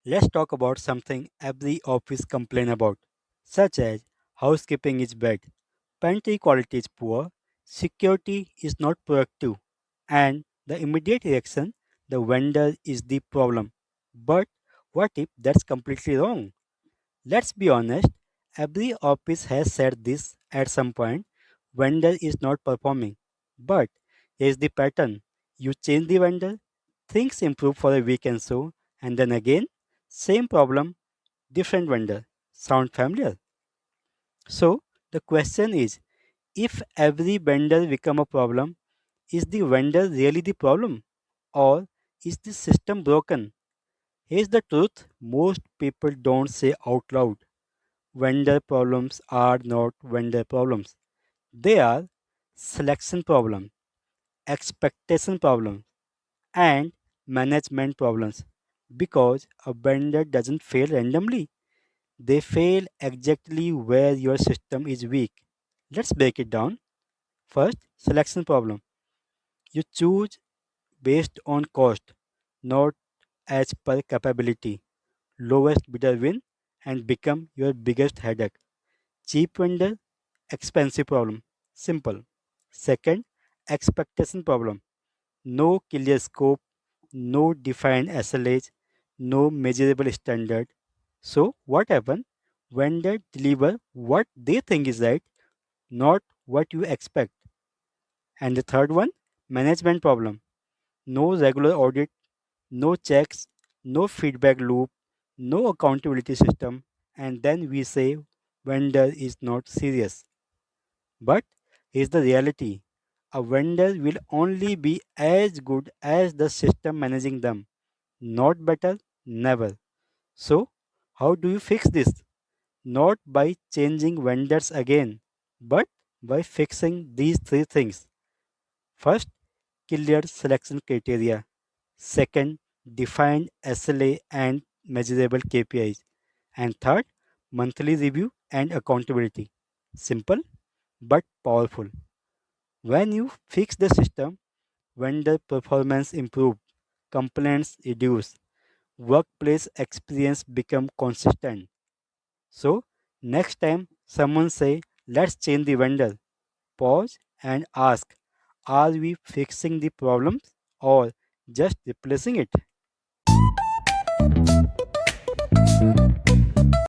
Let's talk about something every office complain about, such as housekeeping is bad, pantry quality is poor, security is not proactive, and the immediate reaction, the vendor is the problem. But what if that's completely wrong? Let's be honest, every office has said this at some point. Vendor is not performing. But here's the pattern. You change the vendor, things improve for a week and so, and then again, same problem, different vendor. Sound familiar? So the question is, if every vendor become a problem, is the vendor really the problem? Or is the system broken? Here's the truth most people don't say out loud. Vendor problems are not vendor problems. They are selection problems, expectation problems, and management problems. Because a vendor doesn't fail randomly, they fail exactly where your system is weak. Let's break it down. First, selection problem. You choose based on cost, not as per capability. Lowest bidder win and become your biggest headache. Cheap vendor, expensive problem. Simple. Second, expectation problem. No clear scope, no defined SLAs, no measurable standard. So what happen? Vendor deliver what they think is right, not what you expect. And the third one, management problem. No regular audit, no checks, no feedback loop, no accountability system, and then we say vendor is not serious. But here's the reality. A vendor will only be as good as the system managing them. Not better, never. So, how do you fix this? Not by changing vendors again, but by fixing these three things. First, clear selection criteria. Second, defined SLA and measurable KPIs. And third, monthly review and accountability. Simple but powerful. When you fix the system, vendor performance improve, complaints reduce, workplace experience become consistent. So next time someone say let's change the vendor, pause and ask, are we fixing the problems or just replacing it?